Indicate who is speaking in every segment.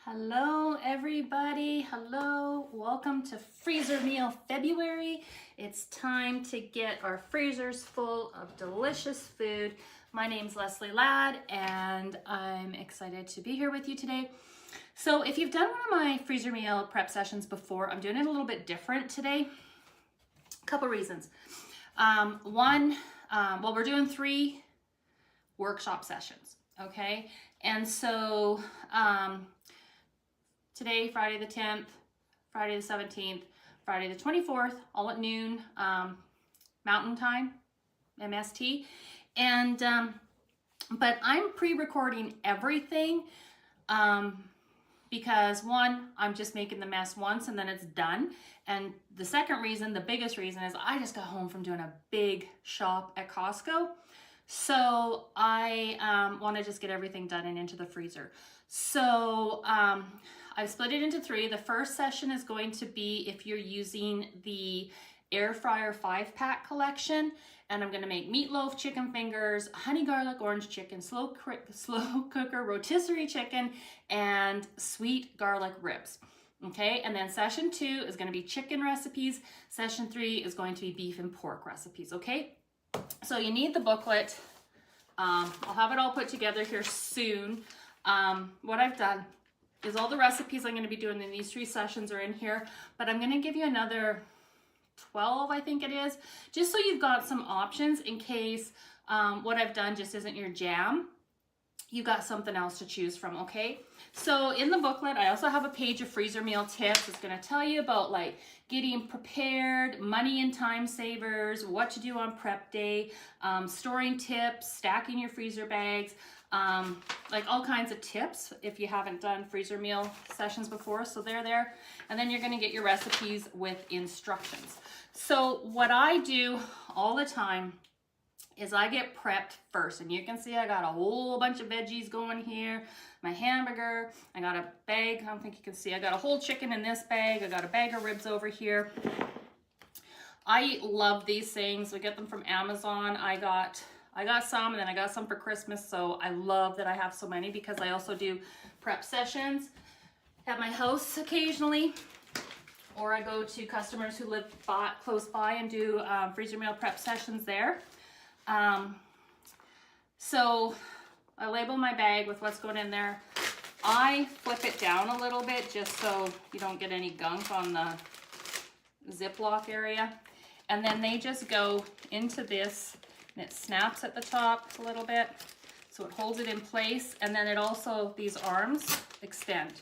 Speaker 1: Hello everybody, hello, welcome to Freezer Meal February. It's time to get our freezers full of delicious food. My name's Leslie Ladd and I'm excited to be here with you today. So if you've done one of my freezer meal prep sessions before, I'm doing it a little bit different today. A couple reasons. One, we're doing 3 workshop sessions, okay? And so today, Friday the 10th, Friday the 17th, Friday the 24th, all at noon, Mountain Time, MST. And, but I'm pre-recording everything because one, I'm just making the mess once and then it's done. And the second reason, the biggest reason is I just got home from doing a big shop at Costco. So I want to just get everything done and into the freezer. So I've split it into 3. The first session is going to be if you're using the air fryer 5-pack collection, and I'm going to make meatloaf, chicken fingers, honey garlic orange chicken, slow cooker rotisserie chicken, and sweet garlic ribs. Okay, and then session 2 is going to be chicken recipes. Session 3 is going to be beef and pork recipes. Okay, so you need the booklet. I'll have it all put together here soon. What I've done is all the recipes I'm going to be doing in these 3 sessions are in here, but I'm going to give you another 12, I think it is, just so you've got some options in case what I've done just isn't your jam. You got something else to choose from, okay? So in the booklet, I also have a page of freezer meal tips. It's going to tell you about like getting prepared, money and time savers, what to do on prep day, storing tips, stacking your freezer bags, like all kinds of tips if you haven't done freezer meal sessions before. So they're there. And then you're going to get your recipes with instructions. So what I do all the time is I get prepped first, and you can see I got a whole bunch of veggies going here, my hamburger, I got a bag, I don't think you can see, I got a whole chicken in this bag, I got a bag of ribs over here. I love these things. We get them from Amazon. I got some, and then I got some for Christmas, so I love that I have so many because I also do prep sessions at my house occasionally, or I go to customers who live close by and do freezer meal prep sessions there. So I label my bag with what's going in there. I flip it down a little bit just so you don't get any gunk on the Ziploc area. And then they just go into this, and it snaps at the top a little bit, so it holds it in place. And then it also, these arms extend.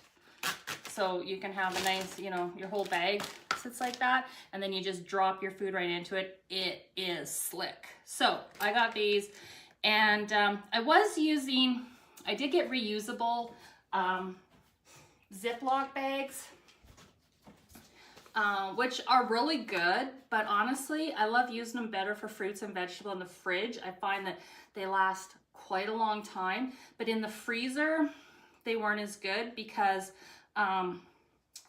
Speaker 1: So you can have a nice, you know, your whole bag sits like that, and then you just drop your food right into it. It is slick. So I got these, and I did get reusable Ziploc bags, which are really good, but honestly, I love using them better for fruits and vegetables in the fridge. I find that they last quite a long time, but in the freezer, they weren't as good because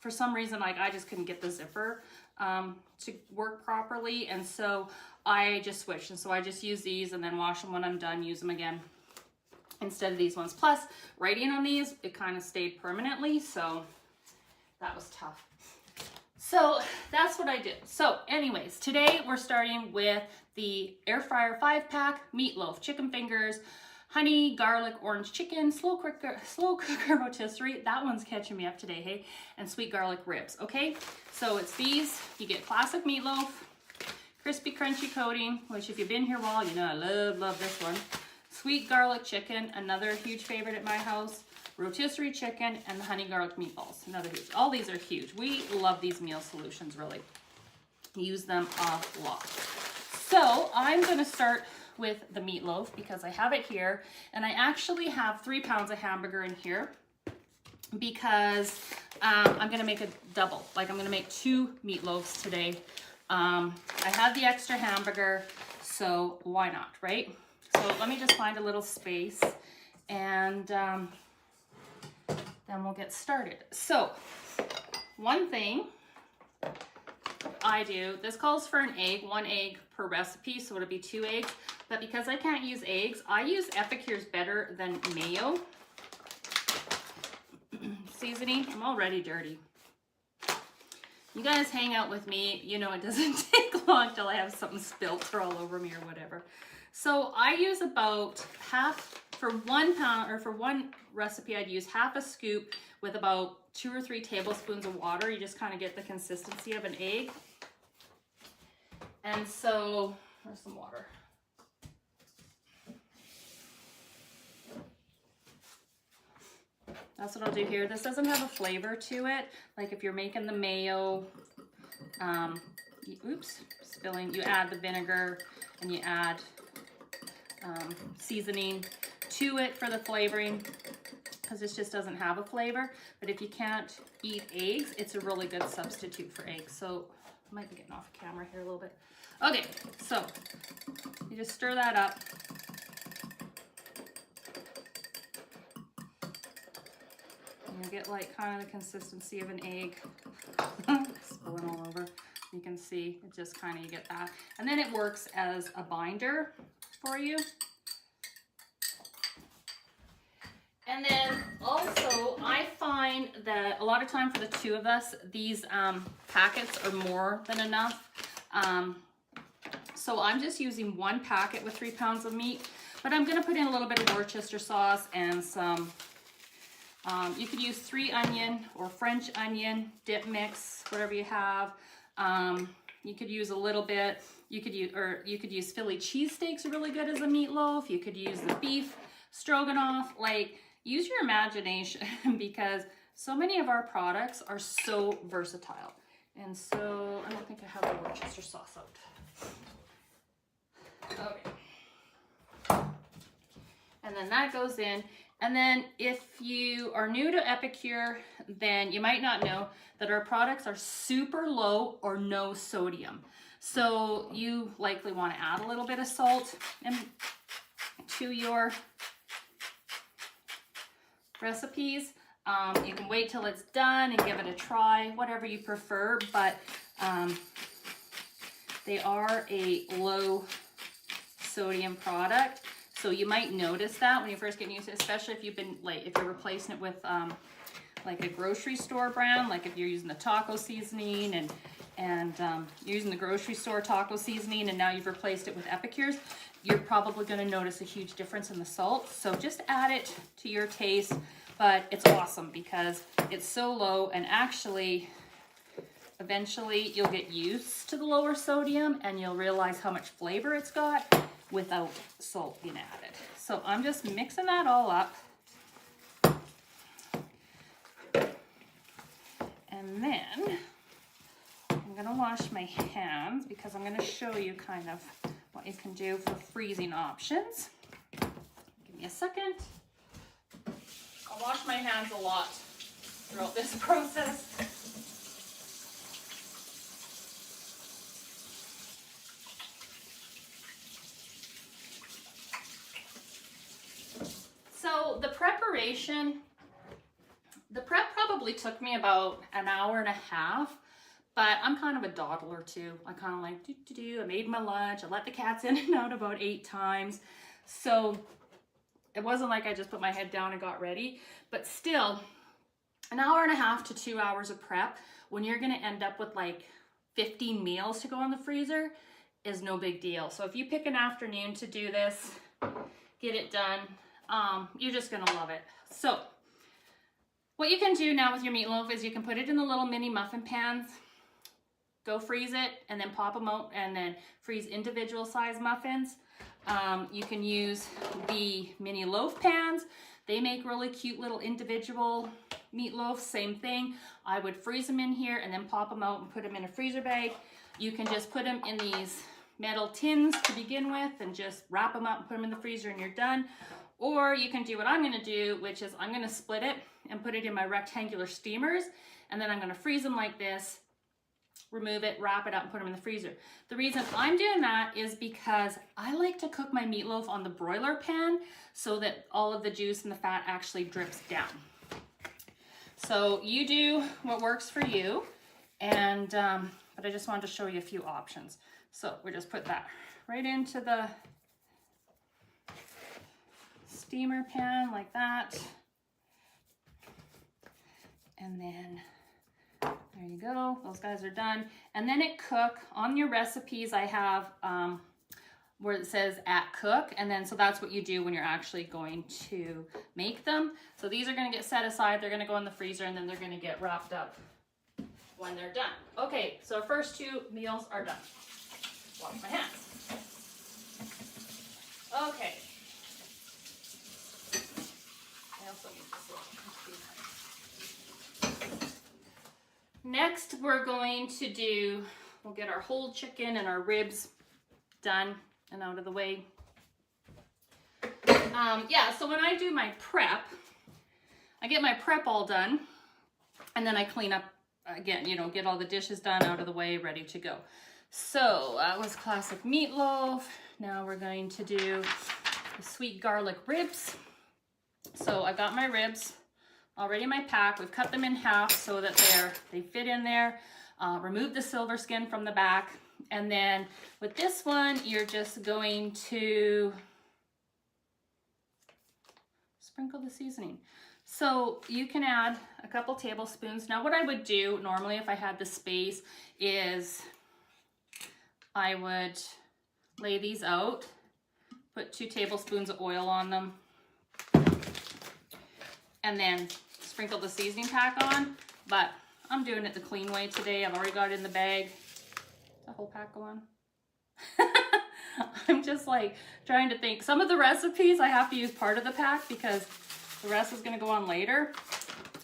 Speaker 1: for some reason, like I just couldn't get the zipper to work properly, and so I just switched, and so I just use these and then wash them when I'm done, use them again instead of these ones. Plus, writing on these, it kind of stayed permanently, so that was tough. So that's what I did. So anyways, today we're starting with the air fryer 5-pack meatloaf, chicken fingers, honey garlic orange chicken, slow cooker rotisserie. That one's catching me up today, hey? And sweet garlic ribs, okay? So it's these. You get classic meatloaf, crispy crunchy coating, which if you've been here a while, you know I love this one. Sweet garlic chicken, another huge favorite at my house. Rotisserie chicken, and the honey garlic meatballs, another huge. All these are huge. We love these meal solutions, really. Use them a lot. So I'm gonna start with the meatloaf because I have it here, and I actually have 3 pounds of hamburger in here because I'm gonna make a double. Like I'm gonna make 2 meatloaves today. I have the extra hamburger, so why not, right? So let me just find a little space, and then we'll get started. So one thing I do, this calls for an egg, 1 egg per recipe, so it'll be 2 eggs. But because I can't use eggs, I use Epicures better than mayo. seasoning. I'm already dirty. You guys hang out with me, you know it doesn't take long till I have something spilt or all over me or whatever. So I use about half, for 1 pound, or for one recipe, I'd use half a scoop with about 2 or 3 tablespoons of water. You just kind of get the consistency of an egg. And so, there's some water. That's what I'll do here. This doesn't have a flavor to it. Like if you're making the mayo, oops, spilling, you add the vinegar and you add seasoning to it for the flavoring, because this just doesn't have a flavor. But if you can't eat eggs, it's a really good substitute for eggs. So I might be getting off camera here a little bit. Okay, so you just stir that up. You get like kind of the consistency of an egg. Spilling all over. You can see it just kind of, you get that. And then it works as a binder for you. And then also I find that a lot of time for the 2 of us, these packets are more than enough. So I'm just using 1 packet with 3 pounds of meat, but I'm gonna put in a little bit of Worcester sauce and some, you could use 3 onion or French onion dip mix, whatever you have. You could use a little bit, you could use Philly cheesesteaks are really good as a meatloaf. You could use the beef stroganoff. Like, use your imagination because so many of our products are so versatile. And so I don't think I have the Worcester sauce out. Okay. And then that goes in. And then if you are new to Epicure, then you might not know that our products are super low or no sodium. So you likely want to add a little bit of salt to your recipes. You can wait till it's done and give it a try, whatever you prefer, but they are a low sodium product. So you might notice that when you first get used to it, especially if you've been like, if you're replacing it with like a grocery store brand, like if you're using the taco seasoning and you're using the grocery store taco seasoning and now you've replaced it with Epicure's, you're probably going to notice a huge difference in the salt. So just add it to your taste, but it's awesome because it's so low, and actually eventually you'll get used to the lower sodium and you'll realize how much flavor it's got without salt being added. So I'm just mixing that all up. And then I'm gonna wash my hands because I'm gonna show you kind of what you can do for freezing options. Give me a second. I'll wash my hands a lot throughout this process. So the preparation, the prep probably took me about an hour and a half, but I'm kind of a dawdler too. I kind of like, I made my lunch, I let the cats in and out about 8 times. So it wasn't like I just put my head down and got ready, but still an hour and a half to 2 hours of prep when you're gonna end up with like 15 meals to go in the freezer is no big deal. So if you pick an afternoon to do this, get it done, you're just gonna love it. So what you can do now with your meatloaf is you can put it in the little mini muffin pans, go freeze it, and then pop them out and then freeze individual size muffins. You can use the mini loaf pans. They make really cute little individual meatloaf, same thing. I would freeze them in here and then pop them out and put them in a freezer bag. You can just put them in these metal tins to begin with and just wrap them up and put them in the freezer and you're done. Or you can do what I'm gonna do, which is I'm gonna split it and put it in my rectangular steamers, and then I'm gonna freeze them like this, remove it, wrap it up, and put them in the freezer. The reason I'm doing that is because I like to cook my meatloaf on the broiler pan so that all of the juice and the fat actually drips down. So you do what works for you, and but I just wanted to show you a few options. So we just put that right into the steamer pan like that. And then there you go. Those guys are done. And then at cook, on your recipes, I have where it says at cook. And then, so that's what you do when you're actually going to make them. So these are going to get set aside. They're going to go in the freezer, and then they're going to get wrapped up when they're done. Okay, so our first two meals are done. Wash my hands. Okay. I also need this little. Next, we're going to do, we'll get our whole chicken and our ribs done and out of the way. Yeah, so when I do my prep, I get my prep all done, and then I clean up again, you know, get all the dishes done, out of the way, ready to go. So that was classic meatloaf. Now we're going to do the sweet garlic ribs. So I've got my ribs already in my pack. We've cut them in half so that they fit in there. Remove the silver skin from the back. And then with this one, you're just going to sprinkle the seasoning. So you can add a couple tablespoons. Now what I would do normally if I had the space is I would lay these out, put 2 tablespoons of oil on them, and then sprinkle the seasoning pack on. But I'm doing it the clean way today. I've already got it in the bag. The whole pack go on. I'm just like trying to think. Some of the recipes I have to use part of the pack because the rest is going to go on later.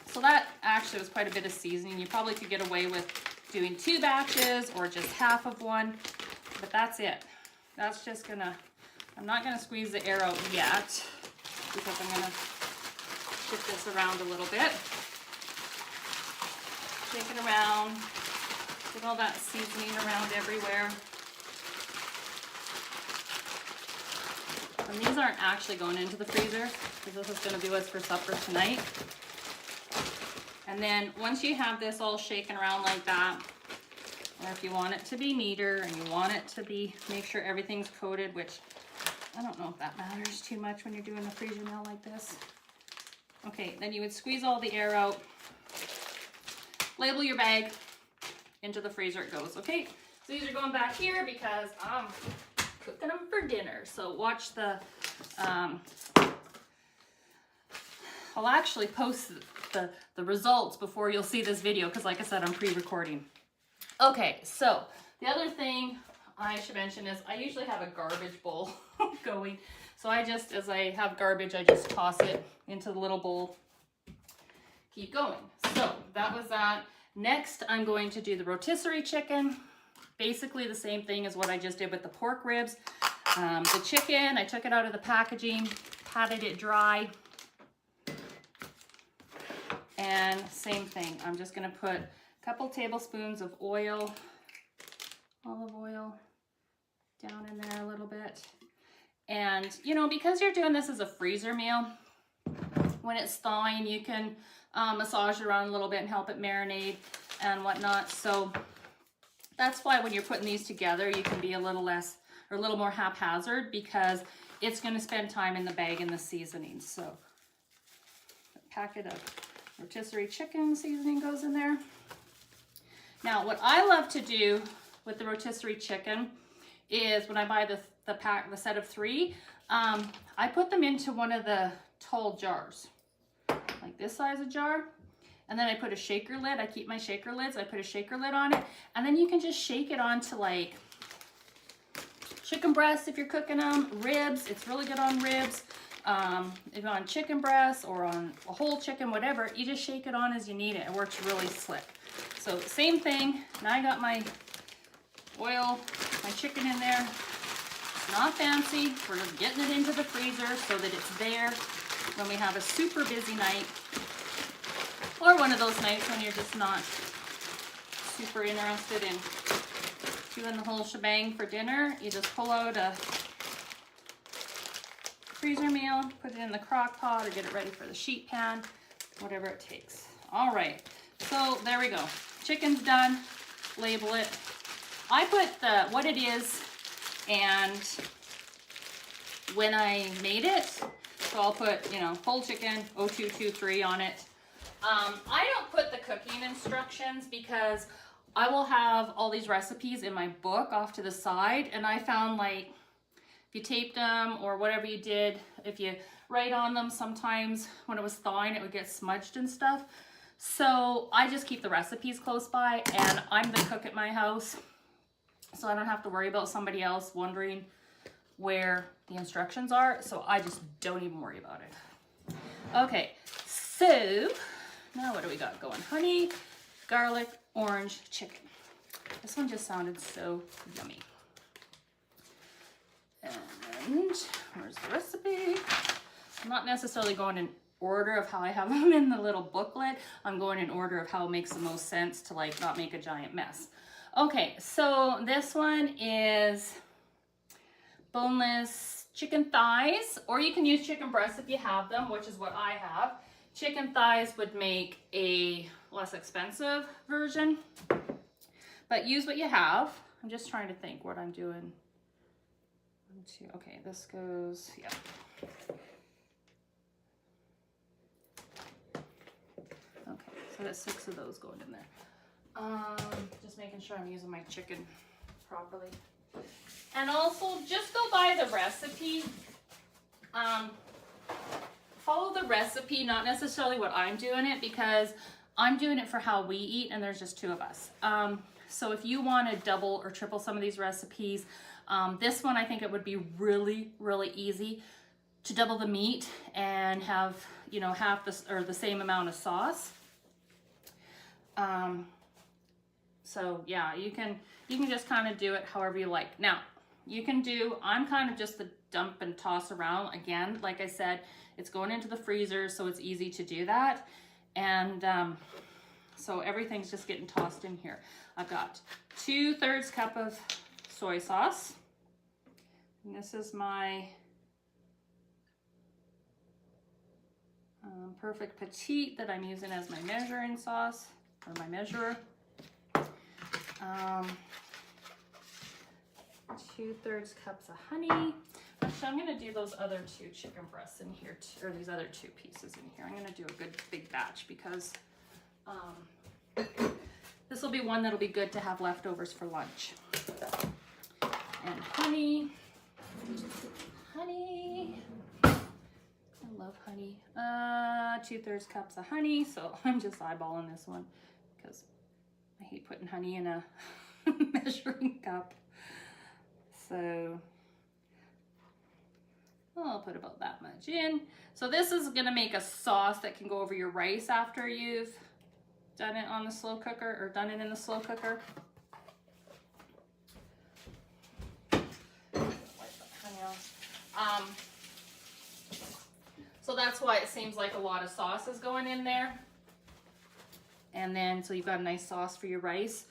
Speaker 1: So that actually was quite a bit of seasoning. You probably could get away with doing 2 batches or just half of one, but that's it. That's just gonna, I'm not gonna squeeze the air out yet because I'm gonna shift this around a little bit. Shake it around, get all that seasoning around everywhere. And these aren't actually going into the freezer because this is going to be what's for supper tonight. And then once you have this all shaken around like that, or if you want it to be neater and you want it to be, make sure everything's coated, which I don't know if that matters too much when you're doing a freezer meal like this. Okay, then you would squeeze all the air out, label your bag, into the freezer it goes. Okay, so these are going back here because I'm cooking them for dinner. So watch the, I'll actually post the results before you'll see this video because like I said, I'm pre-recording. Okay, so the other thing I should mention is I usually have a garbage bowl going. So I just, as I have garbage, I just toss it into the little bowl. Keep going. So that was that. Next, I'm going to do the rotisserie chicken. Basically the same thing as what I just did with the pork ribs. The chicken, I took it out of the packaging, patted it dry. And same thing, I'm just gonna put a couple tablespoons of oil, olive oil, down in there a little bit. And you know, because you're doing this as a freezer meal, when it's thawing, you can massage it around a little bit and help it marinate and whatnot. So that's why when you're putting these together, you can be a little less or a little more haphazard because it's going to spend time in the bag and the seasoning. So a packet of rotisserie chicken seasoning goes in there. Now, what I love to do with the rotisserie chicken is when I buy the pack, the set of 3, I put them into one of the tall jars, like this size of jar. And then I put a shaker lid. I keep my shaker lids. I put a shaker lid on it. And then you can just shake it onto like chicken breasts if you're cooking them, ribs. It's really good on ribs. If on chicken breasts or on a whole chicken, whatever, you just shake it on as you need it. It works really slick. So same thing. Now I got my oil, my chicken in there. It's not fancy. We're just getting it into the freezer so that it's there when we have a super busy night. Or one of those nights when you're just not super interested in doing the whole shebang for dinner. You just pull out a freezer meal, put it in the crock pot or get it ready for the sheet pan, whatever it takes. All right, so there we go. Chicken's done, label it. I put what it is and when I made it. So I'll put, you know, whole chicken, 0223 on it. I don't put the cooking instructions because I will have all these recipes in my book off to the side, and I found like if you taped them or whatever you did, if you write on them, sometimes when it was thawing it would get smudged and stuff. So I just keep the recipes close by, and I'm the cook at my house, so I don't have to worry about somebody else wondering where the instructions are, so I just don't even worry about it. Okay, so now what do we got going? Honey, garlic, orange, chicken. This one just sounded so yummy. And where's the recipe? I'm not necessarily going in order of how I have them in the little booklet. I'm going in order of how it makes the most sense to like not make a giant mess. Okay, so this one is boneless chicken thighs, or you can use chicken breasts if you have them, which is what I have. Chicken thighs would make a less expensive version, but use what you have. I'm just trying to think what I'm doing. 1, 2, okay, this goes, yeah. Okay, so that's 6 of those going in there. Just making sure I'm using my chicken properly. And also, just go by the recipe. Follow the recipe, not necessarily what I'm doing it, because I'm doing it for how we eat, and there's just 2 of us. So if you want to double or triple some of these recipes, this one I think it would be really, really easy to double the meat and have, you know, half this or the same amount of sauce. So yeah, you can just kind of do it however you like. Now, you can do, I'm kind of just the dump and toss around. Again, like I said, it's going into the freezer, so it's easy to do that. And so everything's just getting tossed in here. I've got 2/3 cup of soy sauce. And this is my Perfect Petite that I'm using as my measuring sauce, or my measurer. 2/3 cups of honey. Actually, I'm gonna do those other 2 chicken breasts in here, or these other 2 pieces in here. I'm gonna do a good big batch because this will be one that'll be good to have leftovers for lunch. And honey. I love honey. 2/3 cups of honey. So I'm just eyeballing this one because I hate putting honey in a measuring cup. So I'll put about that much in. So this is gonna make a sauce that can go over your rice after you've done it on the slow cooker, or done it in the slow cooker. So that's why it seems like a lot of sauce is going in there. And then, so you've got a nice sauce for your rice.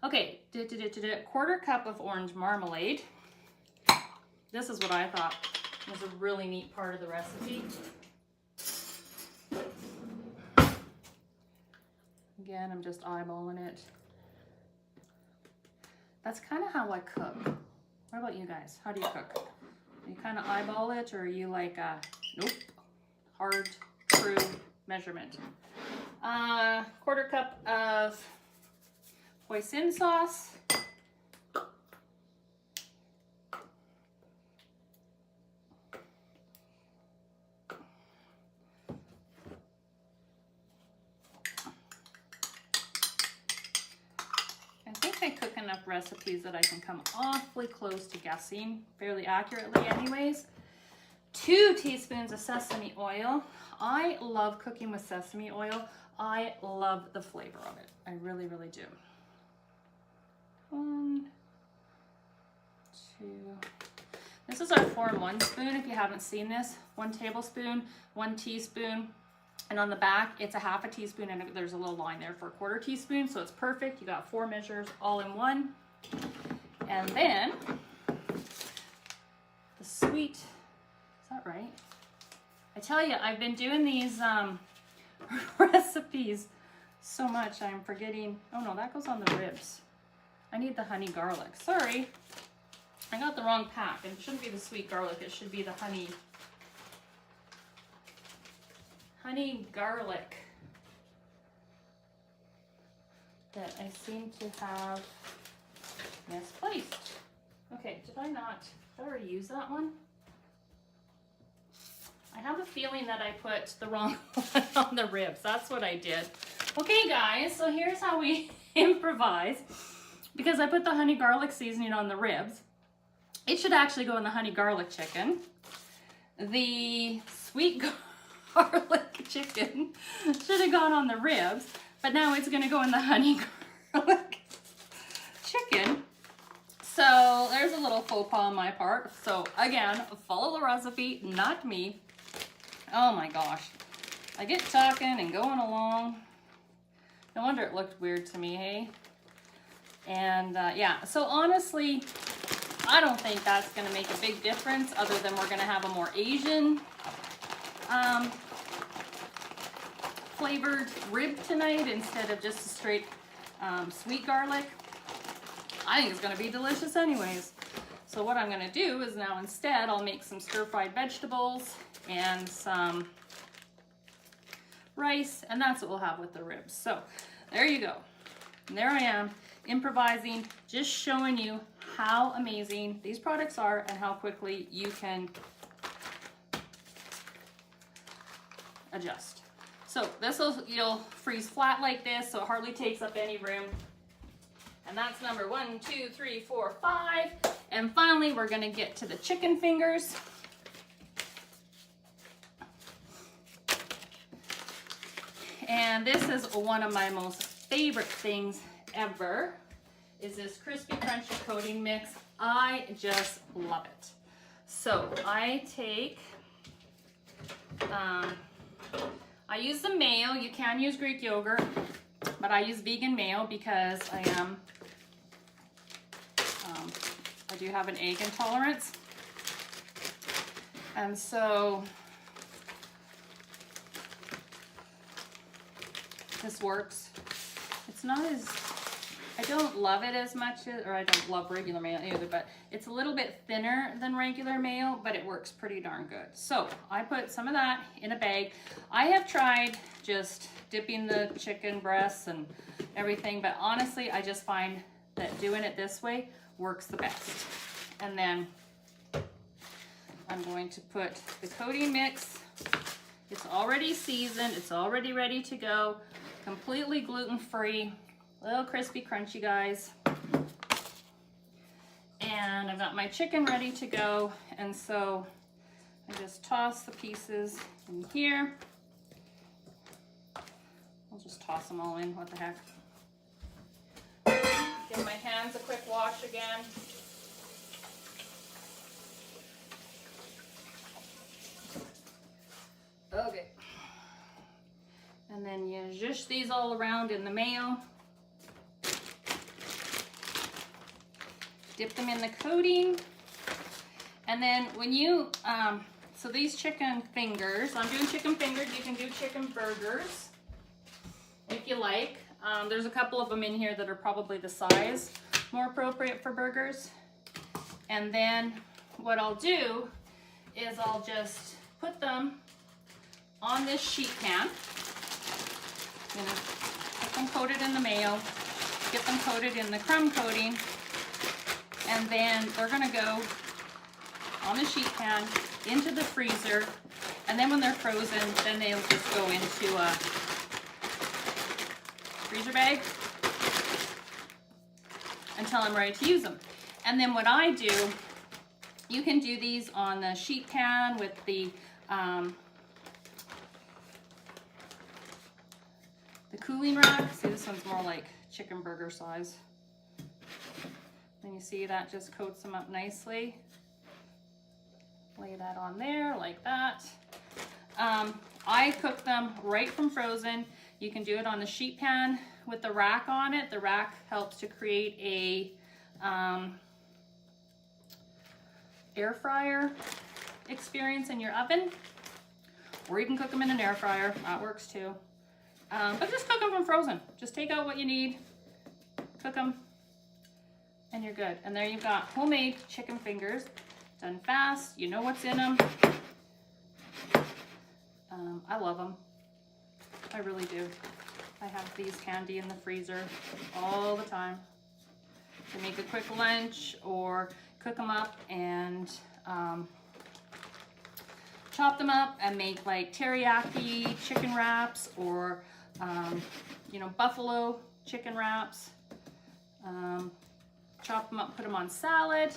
Speaker 1: Okay, 1/4 cup of orange marmalade. This is what I thought was a really neat part of the recipe. Again, I'm just eyeballing it. That's kind of how I cook. What about you guys? How do you cook? You kind of eyeball it, or are you like, nope, hard, true measurement? 1/4 cup of hoisin sauce. I think I cook enough recipes that I can come awfully close to guessing fairly accurately anyways. 2 teaspoons of sesame oil. I love cooking with sesame oil. I love the flavor of it. I really, really do. 1, 2. This is our 4-in-1 spoon. If you haven't seen this, 1 tablespoon, 1 teaspoon. And on the back, it's a 1/2 teaspoon, and there's a little line there for a 1/4 teaspoon. So it's perfect. You got 4 measures all in one. And then the sweet, is that right? I tell you, I've been doing these recipes so much, I'm forgetting. Oh no, that goes on the ribs. I need the honey garlic. Sorry, I got the wrong pack. It shouldn't be the sweet garlic. It should be the honey garlic. that I seem to have misplaced. Okay, did I already use that one? I have a feeling that I put the wrong one on the ribs. That's what I did. Okay guys, so here's how we improvise. Because I put the honey garlic seasoning on the ribs. It should actually go in the honey garlic chicken. The sweet garlic chicken should have gone on the ribs, but now it's gonna go in the honey garlic chicken. So there's a little faux pas on my part. So again, follow the recipe, not me. Oh my gosh. I get talking and going along. No wonder it looked weird to me, hey? And yeah, so honestly, I don't think that's gonna make a big difference other than we're gonna have a more Asian flavored rib tonight instead of just a straight sweet garlic. I think it's gonna be delicious anyways. So what I'm gonna do is now instead I'll make some stir-fried vegetables and some rice, and that's what we'll have with the ribs. So there you go. And there I am, improvising, just showing you how amazing these products are and how quickly you can adjust. So this you'll freeze flat like this, so it hardly takes up any room. And that's number 1, 2, 3, 4, 5. And finally, we're gonna get to the chicken fingers. And this is one of my most favorite things ever, is this crispy crunchy coating mix. I just love it. So I take, I use the mayo. You can use Greek yogurt, but I use vegan mayo because I do have an egg intolerance. And so this works. It's not as, I don't love it as much, or I don't love regular mayo either, but it's a little bit thinner than regular mayo, but it works pretty darn good. So I put some of that in a bag. I have tried just dipping the chicken breasts and everything, but honestly, I just find that doing it this way works the best. And then I'm going to put the coating mix. It's already seasoned, it's already ready to go, completely gluten-free, little crispy crunchy, guys. And I've got my chicken ready to go, and so I just toss the pieces in here. I'll just toss them all in, what the heck. Give my hands a quick wash again. Okay. And then you zhuzh these all around in the mayo. Dip them in the coating. And then when you, so these chicken fingers, I'm doing chicken fingers, you can do chicken burgers if you like. There's a couple of them in here that are probably the size more appropriate for burgers. And then what I'll do is I'll just put them on this sheet pan. You know, get them coated in the mayo, get them coated in the crumb coating, and then they're gonna go on the sheet pan into the freezer, and then when they're frozen, then they'll just go into a freezer bag until I'm ready to use them. And then what I do, you can do these on the sheet pan with the cooling rack. See, this one's more like chicken burger size. And you see that just coats them up nicely. Lay that on there like that. I cook them right from frozen. You can do it on the sheet pan with the rack on it. The rack helps to create a air fryer experience in your oven, or you can cook them in an air fryer. That works too. But just cook them from frozen. Just take out what you need, cook them, and you're good. And there you've got homemade chicken fingers, done fast. You know what's in them. I love them. I really do. I have these handy in the freezer all the time to make a quick lunch or cook them up and chop them up and make like teriyaki chicken wraps or, you know, buffalo chicken wraps. Chop them up, put them on salad.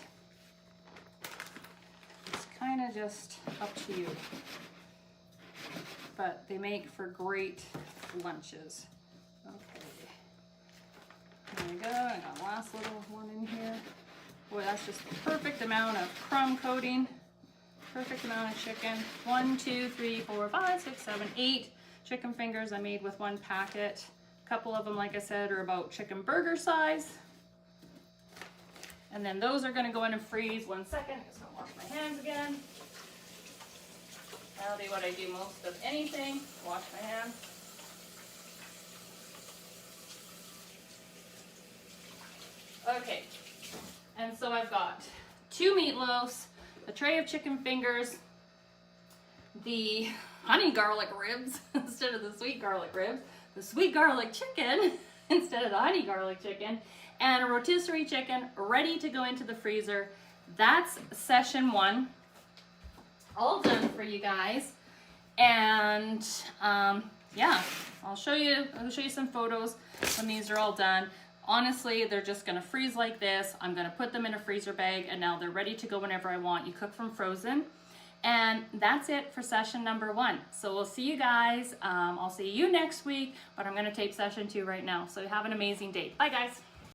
Speaker 1: It's kind of just up to you. But they make for great lunches. Okay. There we go. I got the last little one in here. Boy, that's just the perfect amount of crumb coating. Perfect amount of chicken. 1, 2, 3, 4, 5, 6, 7, 8 chicken fingers I made with one packet. A couple of them, like I said, are about chicken burger size. And then those are gonna go in and freeze. 1 second, just gonna wash my hands again. That'll be what I do most of anything, wash my hands. Okay, and so I've got 2 meatloafs, a tray of chicken fingers, the honey garlic ribs instead of the sweet garlic ribs, the sweet garlic chicken instead of the honey garlic chicken, and a rotisserie chicken ready to go into the freezer. That's session 1, all done for you guys. And yeah, I'll show you some photos when these are all done. Honestly, they're just gonna freeze like this. I'm gonna put them in a freezer bag and now they're ready to go whenever I want. You cook from frozen. And that's it for session number 1. So we'll see you guys. I'll see you next week, but I'm gonna tape session 2 right now. So have an amazing day. Bye guys.